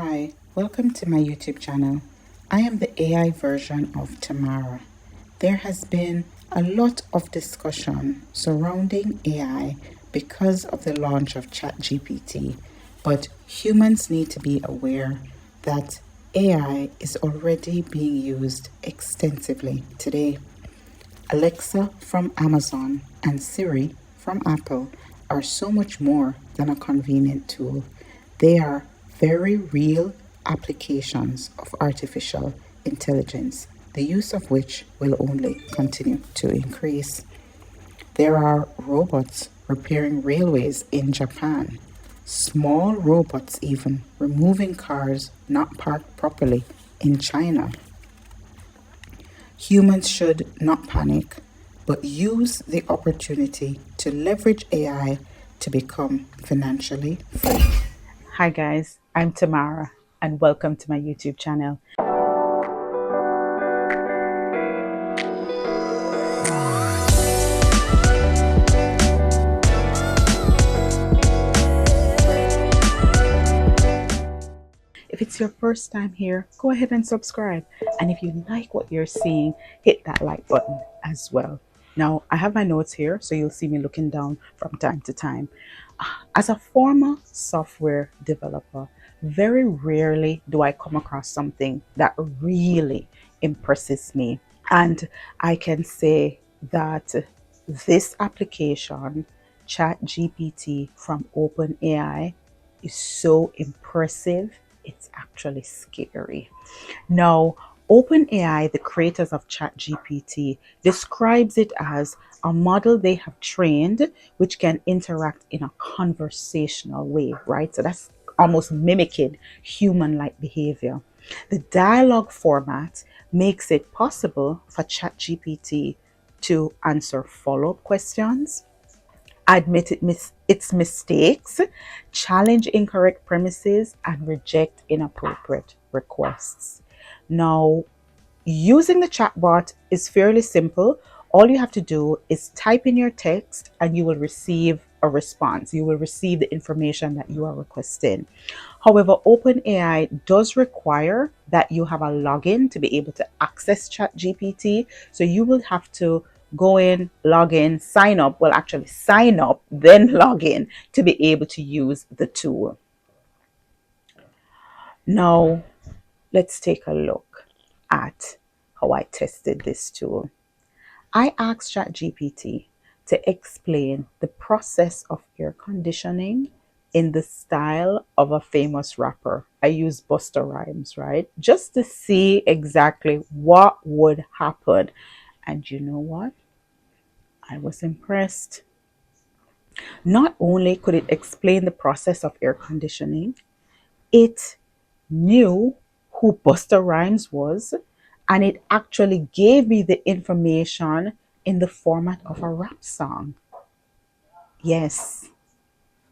Hi, welcome to my YouTube channel. I am the AI version of Tamara. There has been a lot of discussion surrounding AI because of the launch of Chat GPT, but humans need to be aware that AI is already being used extensively today. Alexa from Amazon and Siri from Apple are so much more than a convenient tool. They are very real applications of artificial intelligence, the use of which will only continue to increase. There are robots repairing railways in Japan, small robots even removing cars not parked properly in China. Humans should not panic, but use the opportunity to leverage AI to become financially free. Hi guys, I'm Tamara and welcome to my YouTube channel. If it's your first time here, go ahead and subscribe. And if you like what you're seeing, hit that like button as well. Now, I have my notes here, so you'll see me looking down from time to time. As a former software developer, very rarely do I come across something that really impresses me. And I can say that this application, Chat GPT from OpenAI, is so impressive, it's actually scary. Now, OpenAI, the creators of ChatGPT, describes it as a model they have trained which can interact in a conversational way, right? So that's almost mimicking human-like behavior. The dialogue format makes it possible for ChatGPT to answer follow-up questions, admit its mistakes, challenge incorrect premises, and reject inappropriate requests. Now, using the chatbot is fairly simple. All you have to do is type in your text and you will receive a response. You will receive the information that you are requesting. However, OpenAI does require that you have a login to be able to access ChatGPT. So you will have to go in, log in, sign up. Well, actually sign up, then log in to be able to use the tool. Now, let's take a look at how I tested this tool. I asked ChatGPT to explain the process of air conditioning in the style of a famous rapper. I use Busta Rhymes, right? Just to see exactly what would happen. And you know what? I was impressed. Not only could it explain the process of air conditioning, it knew who Busta Rhymes was, and it actually gave me the information in the format of a rap song. Yes,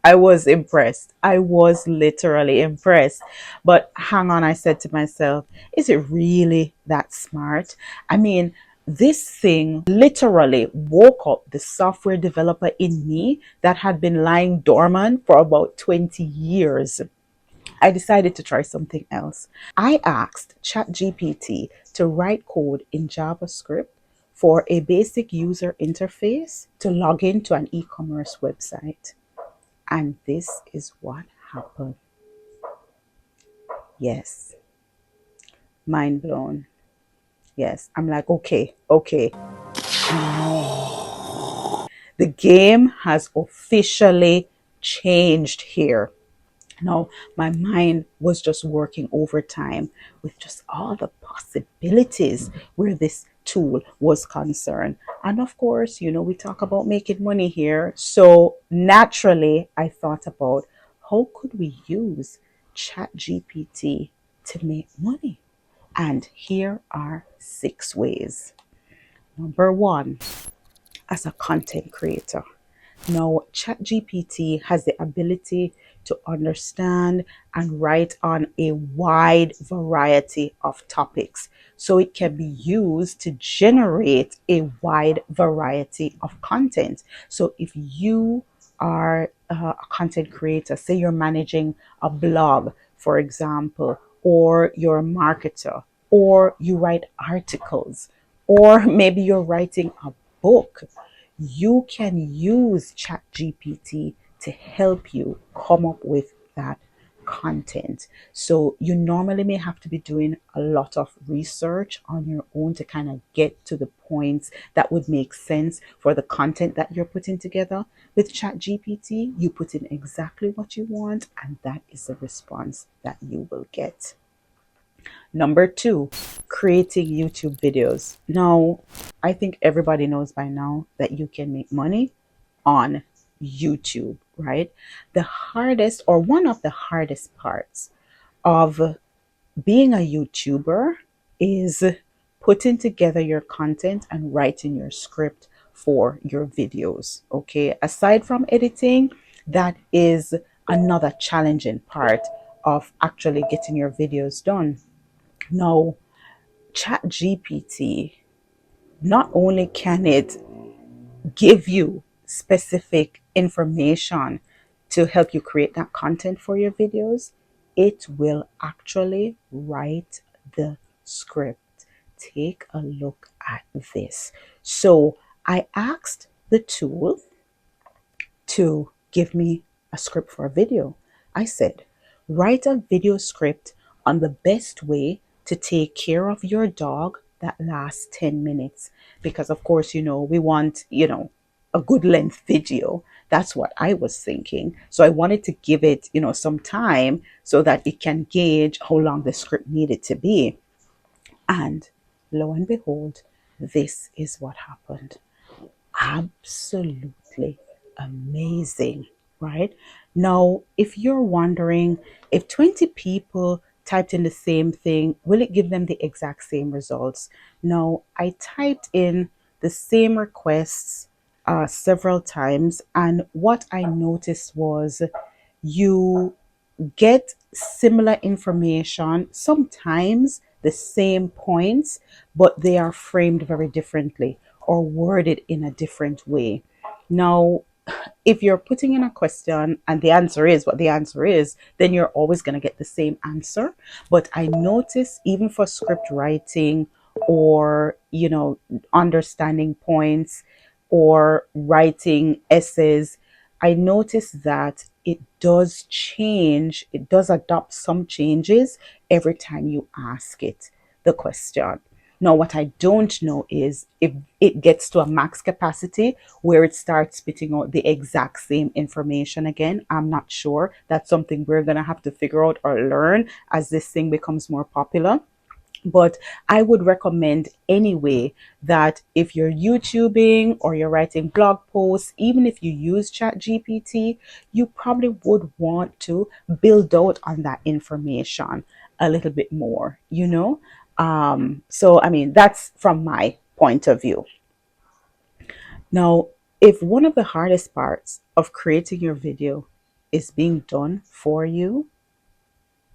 I was impressed. I was literally impressed. But hang on, I said to myself, is it really that smart? I mean, this thing literally woke up the software developer in me that had been lying dormant for about 20 years. I decided to try something else. I asked ChatGPT to write code in JavaScript for a basic user interface to log into an e-commerce website. And this is what happened. Yes, mind blown. Yes, I'm like, okay. The game has officially changed here. Now, my mind was just working overtime with just all the possibilities where this tool was concerned. And of course, we talk about making money here. So naturally, I thought about how could we use ChatGPT to make money? And here are 6 ways. Number 1, as a content creator. Now, ChatGPT has the ability to understand and write on a wide variety of topics. So it can be used to generate a wide variety of content. So if you are a content creator, say you're managing a blog for example, or you're a marketer, or you write articles, or maybe you're writing a book, you can use Chat GPT to help you come up with that content. So you normally may have to be doing a lot of research on your own to kind of get to the points that would make sense for the content that you're putting together. With Chat GPT, you put in exactly what you want, and that is the response that you will get. Number two, creating YouTube videos. Now, I think everybody knows by now that you can make money on YouTube, right? The hardest, or one of the hardest parts of being a YouTuber is putting together your content and writing your script for your videos. Okay. Aside from editing, that is another challenging part of actually getting your videos done. Now, Chat GPT, not only can it give you specific information to help you create that content for your videos, it will actually write the script. Take a look at this. So I asked the tool to give me a script for a video. I said, write a video script on the best way to take care of your dog that lasts 10 minutes. Because, of course, we want, a good length video. That's what I was thinking. So I wanted to give it, some time so that it can gauge how long the script needed to be. And lo and behold, this is what happened. Absolutely amazing, right? Now, if you're wondering, if 20 people typed in the same thing, will it give them the exact same results? No, I typed in the same requests several times, and what I noticed was you get similar information, sometimes the same points, but they are framed very differently or worded in a different way. Now, if you're putting in a question and the answer is what the answer is, then you're always going to get the same answer. But I notice even for script writing or, understanding points or writing essays, I notice that it does change, it does adopt some changes every time you ask it the question. Now, what I don't know is if it gets to a max capacity where it starts spitting out the exact same information again. I'm not sure. That's something we're going to have to figure out or learn as this thing becomes more popular. But I would recommend anyway that if you're YouTubing or you're writing blog posts, even if you use Chat GPT, you probably would want to build out on that information a little bit more. So, I mean, that's from my point of view. Now, if one of the hardest parts of creating your video is being done for you,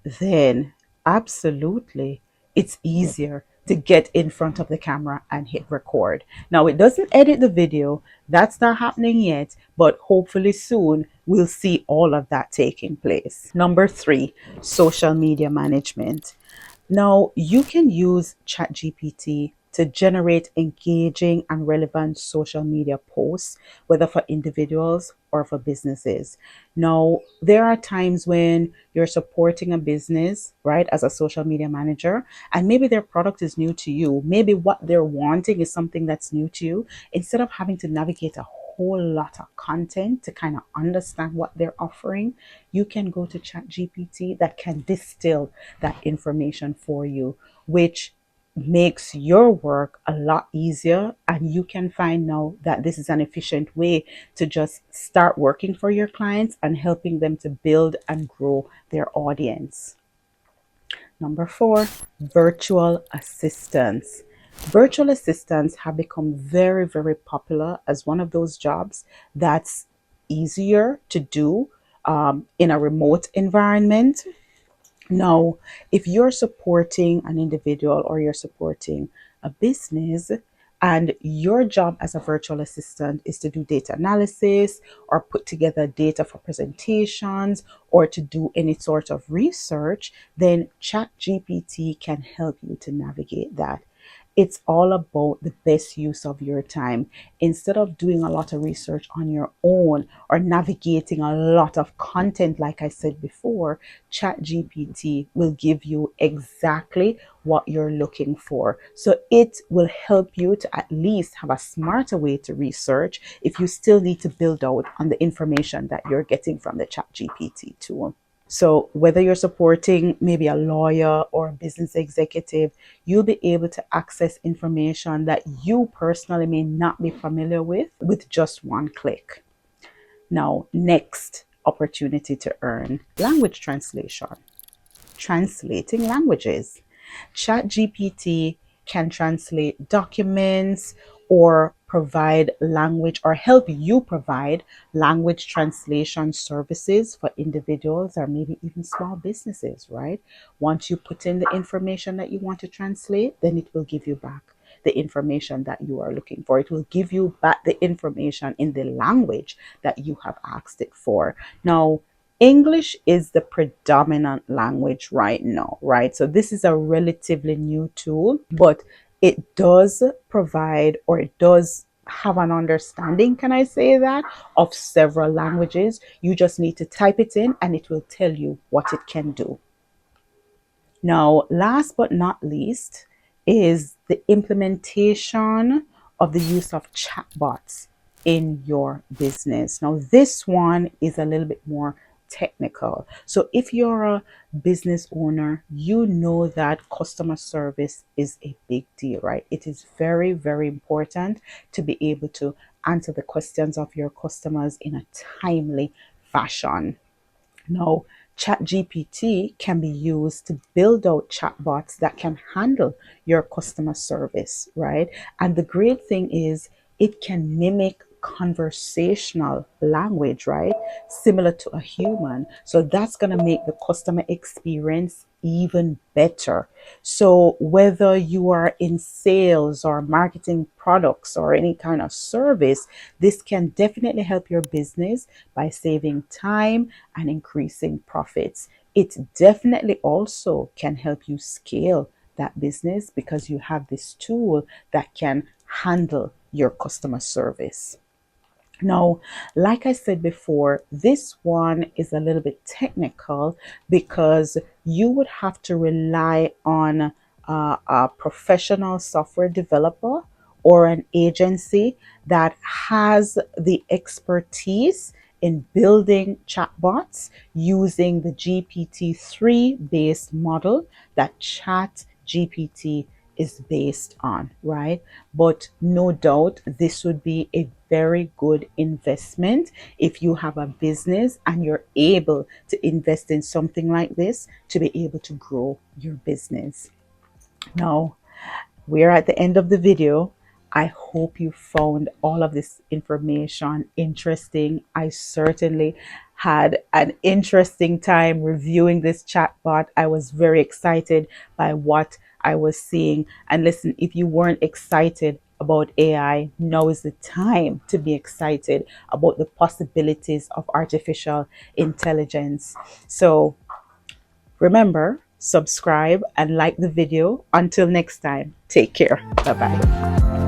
then absolutely it's easier to get in front of the camera and hit record. Now, it doesn't edit the video, that's not happening yet, but hopefully soon we'll see all of that taking place. Number three, social media management. Now, you can use ChatGPT to generate engaging and relevant social media posts, whether for individuals or for businesses. Now, there are times when you're supporting a business, right, as a social media manager, and maybe their product is new to you. Maybe what they're wanting is something that's new to you. Instead of having to navigate a whole lot of content to kind of understand what they're offering, you can go to Chat GPT that can distill that information for you, which makes your work a lot easier. And you can find now that this is an efficient way to just start working for your clients and helping them to build and grow their audience. Number four, virtual assistants. Virtual assistants have become very, very popular as one of those jobs that's easier to do in a remote environment. Now, if you're supporting an individual or you're supporting a business, And your job as a virtual assistant is to do data analysis or put together data for presentations or to do any sort of research, then Chat GPT can help you to navigate that. It's all about the best use of your time. Instead of doing a lot of research on your own or navigating a lot of content, like I said before, ChatGPT will give you exactly what you're looking for. So it will help you to at least have a smarter way to research if you still need to build out on the information that you're getting from the ChatGPT tool. So, whether you're supporting maybe a lawyer or a business executive, you'll be able to access information that you personally may not be familiar with just one click. Now, next opportunity to earn language translation, translating languages. ChatGPT can translate documents or provide language or help you provide language translation services for individuals or maybe even small businesses, right? Once you put in the information that you want to translate, then it will give you back the information that you are looking for. It will give you back the information in the language that you have asked it for. Now, English is the predominant language right now, right? So this is a relatively new tool, but it does provide, or it does have an understanding, can I say that, of several languages. You just need to type it in and it will tell you what it can do. Now, last but not least is the implementation of the use of chatbots in your business. Now, this one is a little bit more technical. So, if you're a business owner, you know that customer service is a big deal, right? It is very, very important to be able to answer the questions of your customers in a timely fashion. Now, ChatGPT can be used to build out chatbots that can handle your customer service, right? And the great thing is it can mimic conversational language, right? Similar to a human. So that's going to make the customer experience even better. So whether you are in sales or marketing products or any kind of service, this can definitely help your business by saving time and increasing profits. It definitely also can help you scale that business because you have this tool that can handle your customer service. Now, like I said before, this one is a little bit technical because you would have to rely on a professional software developer or an agency that has the expertise in building chatbots using the GPT-3 based model that ChatGPT is based on, right? But no doubt this would be a very good investment if you have a business and you're able to invest in something like this to be able to grow your business. Now, we're at the end of the video. I hope you found all of this information interesting. I certainly had an interesting time reviewing this chatbot. I was very excited by what I was seeing. And listen, if you weren't excited about AI, now is the time to be excited about the possibilities of artificial intelligence. So remember, subscribe and like the video. Until next time, take care. Bye bye.